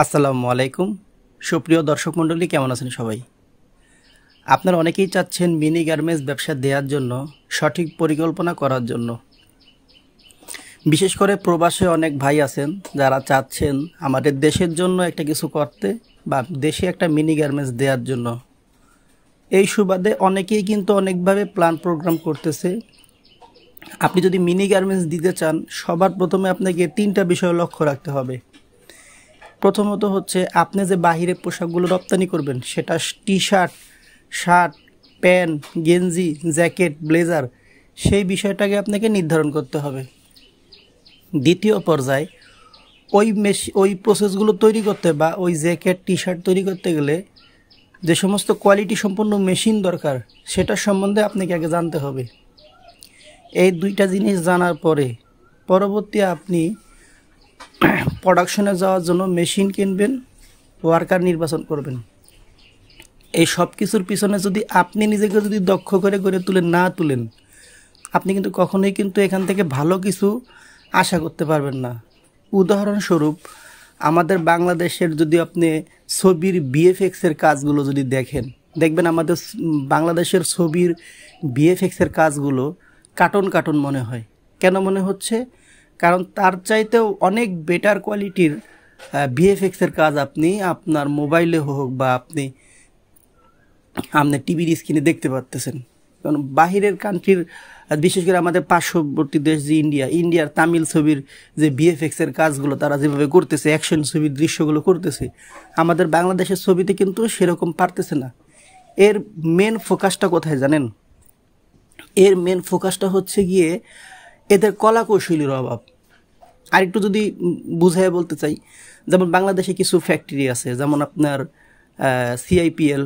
আসসালামু আলাইকুম। সুপ্রিয় দর্শক মণ্ডলী, কেমন আছেন সবাই? আপনারা অনেকেই চাচ্ছেন মিনি গার্মেন্টস ব্যবসা দেওয়ার জন্য, সঠিক পরিকল্পনা করার জন্য। বিশেষ করে প্রবাসে অনেক ভাই আছেন যারা চাচ্ছেন আমাদের দেশের জন্য একটা কিছু করতে বা দেশে একটা মিনি গার্মেন্টস দেওয়ার জন্য। এই সুবাদে অনেকেই কিন্তু অনেকভাবে প্ল্যান প্রোগ্রাম করতেছে। আপনি যদি মিনি গার্মেন্টস দিতে চান, সবার প্রথমে আপনাকে 3টা বিষয় লক্ষ্য রাখতে হবে। প্রথমত হচ্ছে আপনি যে বাহিরে পোশাকগুলো রপ্তানি করবেন, সেটা টি-শার্ট, শার্ট, প্যান্ট, গেঞ্জি, জ্যাকেট, ব্লেজার, সেই বিষয়টাকে আপনাকে নির্ধারণ করতে হবে। দ্বিতীয় পর্যায়ে ওই প্রসেসগুলো তৈরি করতে বা ওই জ্যাকেট, টি-শার্ট তৈরি করতে গেলে যে সমস্ত কোয়ালিটি সম্পন্ন মেশিন দরকার, সেটা সম্বন্ধে আপনাকে আগে জানতে হবে। এই 2টা জিনিস জানার পরে পরবর্তী আপনি প্রোডাকশনে যাওয়ার জন্য মেশিন কিনবেন, ওয়ার্কার নির্বাচন করবেন। এই সব কিছুর পিছনে যদি আপনি নিজেকে যদি দক্ষ করে তুলেন, আপনি কিন্তু কখনোই কিন্তু এখান থেকে ভালো কিছু আশা করতে পারবেন না। উদাহরণস্বরূপ, আমাদের বাংলাদেশের যদি আপনি ছবির বিএফএক্সের কাজগুলো যদি দেখবেন আমাদের বাংলাদেশের ছবির বিএফএক্সের কাজগুলো কার্টুন মনে হয়। কেন মনে হচ্ছে? কারণ তার চাইতেও অনেক বেটার কোয়ালিটির বিএফএক্সের কাজ আপনি আপনার মোবাইলে হোক বা আপনি টিভির স্ক্রিনে দেখতে পারতেছেন। কারণ বাহিরের কান্ট্রির, বিশেষ করে আমাদের পার্শ্ববর্তী দেশ যে ইন্ডিয়ার তামিল ছবির যে বিএফএক্সের কাজগুলো তারা যেভাবে করতেছে, অ্যাকশন ছবির দৃশ্যগুলো করতেছে, আমাদের বাংলাদেশের ছবিতে কিন্তু সেরকম পারতেছে না। এর মেন ফোকাসটা কোথায় জানেন? এর মেন ফোকাসটা হচ্ছে গিয়ে এদের কলা কৌশলীর অভাব। আর একটু যদি বুঝাই বলতে চাই, যেমন বাংলাদেশে কিছু ফ্যাক্টরি আছে, যেমন আপনার সিআইপিএল,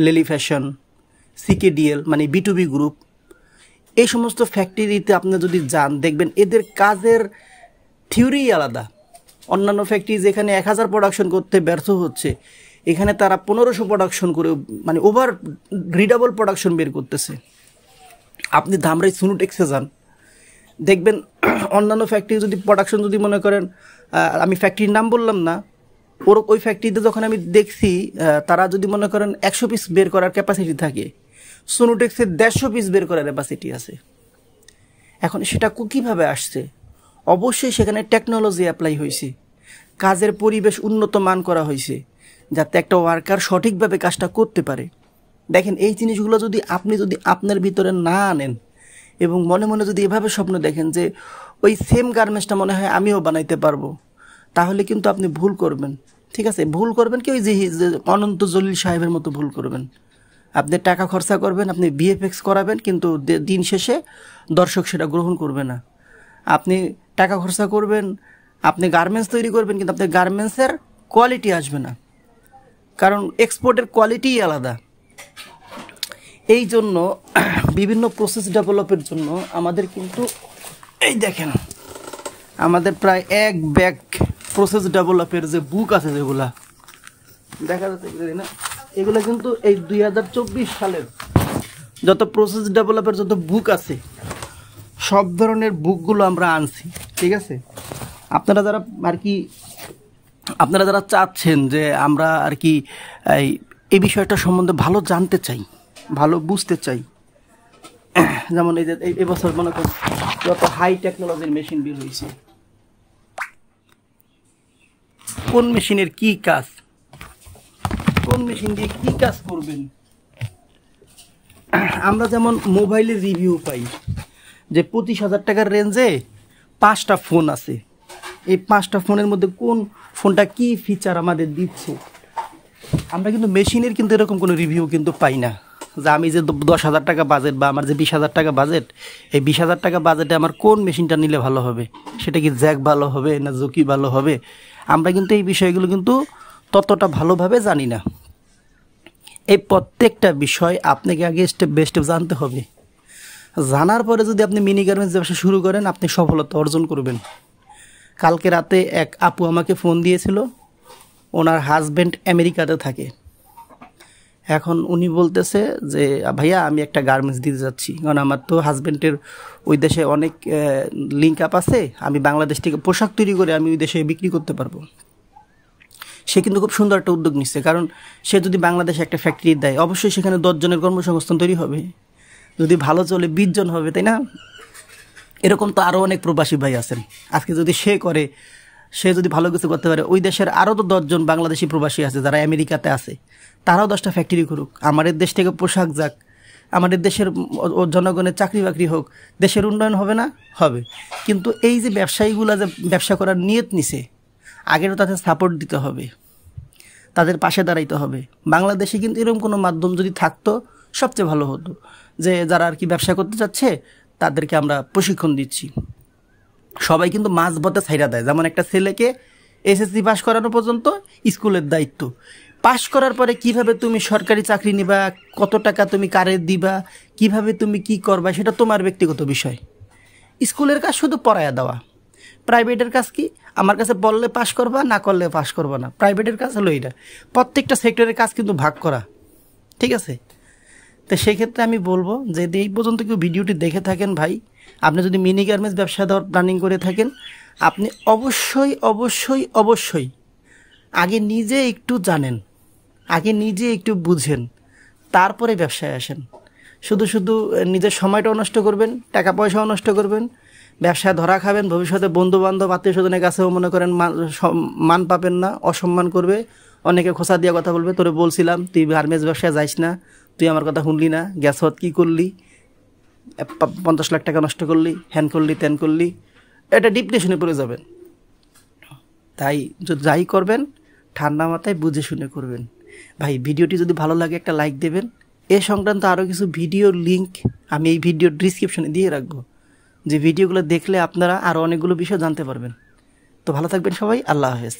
লেলি ফ্যাশন, সিকেডিএল, মানে B2B গ্রুপ। এই সমস্ত ফ্যাক্টরিতে আপনি যদি যান, দেখবেন এদের কাজের থিওরি আলাদা। অন্যান্য ফ্যাক্টরি যেখানে 1000 প্রোডাকশন করতে ব্যর্থ হচ্ছে, এখানে তারা 1500 প্রোডাকশন করে, মানে ওভার রিডাবল প্রোডাকশন বের করতেছে। আপনি ধামরাই সুনুটেক্সে যান, দেখবেন অন্যান্য ফ্যাক্টরি যদি প্রোডাকশন যদি মনে করেন, আমি ফ্যাক্টরির নাম বললাম না, ওই ফ্যাক্টরিতে যখন আমি দেখছি তারা যদি মনে করেন 100 পিস বের করার ক্যাপাসিটি থাকে, সোনোটেক্সের 150 পিস বের করার ক্যাপাসিটি আছে। এখন সেটা কীভাবে আসছে? অবশ্যই সেখানে টেকনোলজি অ্যাপ্লাই হয়েছে, কাজের পরিবেশ উন্নত মান করা হয়েছে, যাতে একটা ওয়ার্কার সঠিকভাবে কাজটা করতে পারে। দেখেন, এই জিনিসগুলো যদি আপনি আপনার ভিতরে না আনেন এবং মনে মনে যদি এভাবে স্বপ্ন দেখেন যে ওই সেম গার্মেন্টসটা মনে হয় আমিও বানাইতে পারবো, তাহলে কিন্তু আপনি ভুল করবেন। ঠিক আছে, ভুল করবেন কি ওই যে অনন্ত জলিল সাহেবের মতো ভুল করবেন। আপনি টাকা খরচা করবেন, আপনি বিএফএক্স করাবেন, কিন্তু দিন শেষে দর্শক সেটা গ্রহণ করবে না। আপনি টাকা খরচা করবেন, আপনি গার্মেন্টস তৈরি করবেন, কিন্তু আপনার গার্মেন্টসের কোয়ালিটি আসবে না, কারণ এক্সপোর্টের কোয়ালিটিই আলাদা। এই জন্য বিভিন্ন প্রসেস ডেভেলপের জন্য আমাদের কিন্তু এই দেখেন, আমাদের প্রায় 1 ব্যাগ প্রসেস ডেভেলপের যে বুক আছে, যেগুলা দেখা যাচ্ছে না, এগুলো কিন্তু এই 2024 সালের যত প্রসেস ডেভেলপের যত বুক আছে, সব ধরনের বুকগুলো আমরা আনছি। ঠিক আছে, আপনারা যারা চাচ্ছেন যে আমরা আর কি এই বিষয়টা সম্বন্ধে ভালো জানতে চাই, ভালো বুঝতে চাই, যেমন এই যে এবছর মনে করেন যত হাই টেকনোলজির মেশিন বের হয়েছে, কোন মেশিনের কি কাজ, কোন মেশিন দিয়ে কি কাজ করবেন। আমরা যেমন মোবাইলের রিভিউ পাই যে 25,000 টাকার রেঞ্জে 5টা ফোন আছে, এই 5টা ফোনের মধ্যে কোন ফোনটা কি ফিচার আমাদের দিচ্ছে। আমরা কিন্তু মেশিনের কিন্তু এরকম কোনো রিভিউ কিন্তু পাই না, যে আমি যে 10,000 টাকা বাজেট বা আমার যে 20,000 টাকা বাজেট, এই 20,000 টাকা বাজেটে আমার কোন মেশিনটা নিলে ভালো হবে, সেটা কি জ্যাক ভালো হবে না জকি ভালো হবে। আমরা কিন্তু এই বিষয়গুলো কিন্তু ততটা ভালোভাবে জানি না। এই প্রত্যেকটা বিষয় আপনাকে আগে স্টেপ বাই স্টেপ জানতে হবে। জানার পরে যদি আপনি মিনি গার্মেন্টস ব্যবসা শুরু করেন, আপনি সফলতা অর্জন করবেন। কালকে রাতে এক আপু আমাকে ফোন দিয়েছিল, ওনার হাজব্যান্ড আমেরিকাতে থাকে। এখন উনি বলতেছে যে ভাইয়া আমি একটা গার্মেন্টস দিতে যাচ্ছি, কারণ আমার তো হাজব্যান্ডের ওই দেশে অনেক লিঙ্ক আপ আছে, আমি বাংলাদেশ থেকে পোশাক তৈরি করে আমি ওই দেশে বিক্রি করতে পারবো। সে কিন্তু খুব সুন্দর একটা উদ্যোগ নিচ্ছে, কারণ সে যদি বাংলাদেশে একটা ফ্যাক্টরি দেয় অবশ্যই সেখানে 10 জনের কর্মসংস্থান তৈরি হবে, যদি ভালো চলে 20 জন হবে, তাই না? এরকম তো আরও অনেক প্রবাসী ভাই আছেন। আজকে যদি সে করে, সে যদি ভালো কিছু করতে পারে, ওই দেশের আরও তো 10 জন বাংলাদেশি প্রবাসী আছে যারা আমেরিকাতে আছে, তারাও 10টা ফ্যাক্টরি করুক, আমাদের দেশ থেকে পোশাক যাক, আমাদের দেশের জনগণের চাকরি বাকরি হোক, দেশের উন্নয়ন হবে না? হবে। কিন্তু এই যে ব্যবসায়ীগুলো যে ব্যবসা করার নিয়ত নিছে, আগেরও তাদের সাপোর্ট দিতে হবে, তাদের পাশে দাঁড়াইতে হবে। বাংলাদেশে কিন্তু এরকম কোনো মাধ্যম যদি থাকতো সবচেয়ে ভালো হতো, যে যারা আর কি ব্যবসা করতে চাচ্ছে তাদেরকে আমরা প্রশিক্ষণ দিচ্ছি। সবাই কিন্তু মাঝ পথে ছাইড়া দেয়, যেমন একটা ছেলেকে এসএসসি পাস করানো পর্যন্ত স্কুলের দায়িত্ব, পাস করার পরে কিভাবে তুমি সরকারি চাকরি নিবা, কত টাকা তুমি কারে দিবা, কিভাবে তুমি কি করবা, সেটা তোমার ব্যক্তিগত বিষয়। স্কুলের কাজ শুধু পড়ায়া দেওয়া, প্রাইভেটের কাজ কি? আমার কাছে পড়লে পাস করবা, না করলে পাস করবা না। প্রাইভেটের কাজ হলো এইটা। প্রত্যেকটা সেক্টরের কাজ কিন্তু ভাগ করা, ঠিক আছে? তো সেই ক্ষেত্রে আমি বলবো যে এই পর্যন্ত কেউ ভিডিওটি দেখে থাকেন ভাই, আপনি যদি মিনি গার্মেন্টস ব্যবসা দেওয়ার প্ল্যানিং করে থাকেন, আপনি অবশ্যই অবশ্যই অবশ্যই আগে নিজে একটু জানেন, আগে নিজে একটু বুঝেন, তারপরে ব্যবসায় আসেন। শুধু শুধু নিজের সময়টাও নষ্ট করবেন, টাকা পয়সাও নষ্ট করবেন, ব্যবসায় ধরা খাবেন, ভবিষ্যতে বন্ধুবান্ধব আত্মীয় স্বজনের কাছেও মনে করেন মান পাবেন না, অসম্মান করবে, অনেকে খোঁচা দিয়ে কথা বলবে, তোরে বলছিলাম তুই গার্মেন্টস ব্যবসায় যাইস না, তুই আমার কথা শুনলি না, গ্যাস হত কী করলি, 50 লাখ টাকা নষ্ট করলি, হ্যান করলি ত্যান করলি, এটা ডিপ্রেশনে পড়ে যাবেন। তাই যাই করবেন ঠান্ডা মাথায় বুঝে শুনে করবেন। ভাই ভিডিওটি যদি ভালো লাগে একটা লাইক দেবেন। এ সংক্রান্ত আরও কিছু ভিডিওর লিঙ্ক আমি এই ভিডিওর ডিসক্রিপশনে দিয়ে রাখবো, যে ভিডিওগুলো দেখলে আপনারা আরও অনেকগুলো বিষয় জানতে পারবেন। তো ভালো থাকবেন সবাই, আল্লাহ হাফেজ।